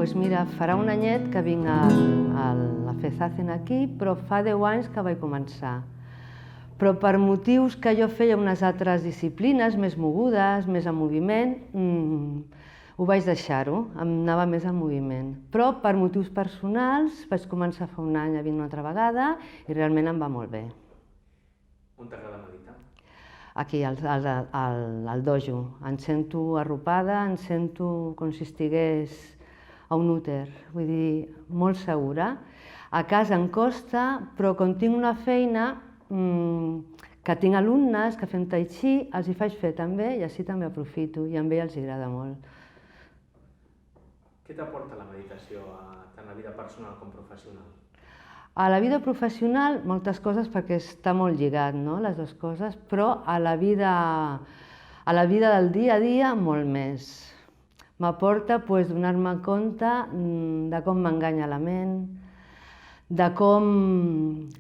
Doncs mira, farà un anyet que vinc a la FEZACEN aquí, però fa 10 anys que vaig començar. Però per motius que jo feia unes altres disciplines, més mogudes, més en moviment, ho vaig deixar-ho, em anava més en moviment. Però per motius personals vaig començar fa un any a vindre una altra vegada i realment em va molt bé. On t'agrada meditar? Aquí, al dojo. Em sento arropada, em sento com si estigués a un úter, vull dir, molt segura. A casa em costa, però quan tinc una feina que tinc alumnes que fem tai chi, els hi faig fer també i així també aprofito i a ells els agrada molt. Què t'aporta la meditació tant a la vida personal com professional? A la vida professional, moltes coses, perquè està molt lligat, no?, les dues coses, però a la vida del dia a dia, molt més. M'aporta donar-me compte de com m'enganya la ment, de com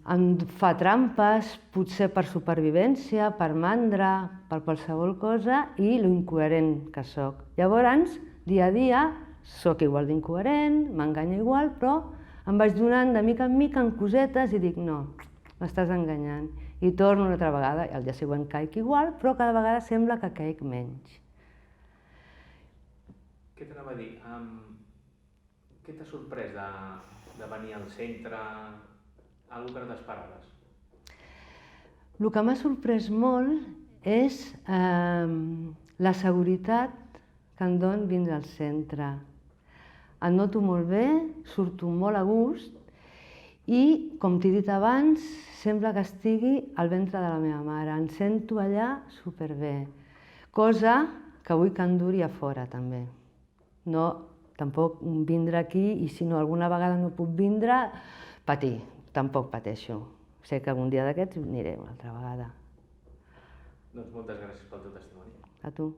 em fa trampes, potser per supervivència, per mandra, per qualsevol cosa, i lo incoherent que soc. Llavors, dia a dia, soc igual d'incoherent, m'enganya igual, però em vaig donant de mica en mica en cosetes i dic, no, m'estàs enganyant. I torno una altra vegada, i el dia següent caic igual, però cada vegada sembla que caic menys. Què t'anava a dir? Què t'ha sorprès de venir al centre? Algo que no t'esperaves? El que m'ha sorprès molt és la seguretat que em dona vindre al centre. Em noto molt bé, surto molt a gust i, com t'he dit abans, sembla que estigui al ventre de la meva mare. Em sento allà superbé, cosa que vull que em duri a fora també. No, tampoc vindre aquí i si no alguna vegada no puc vindre, patir, tampoc pateixo. Sé que algun dia d'aquests aniré una altra vegada. Doncs moltes gràcies pel teu testimoni. A tu.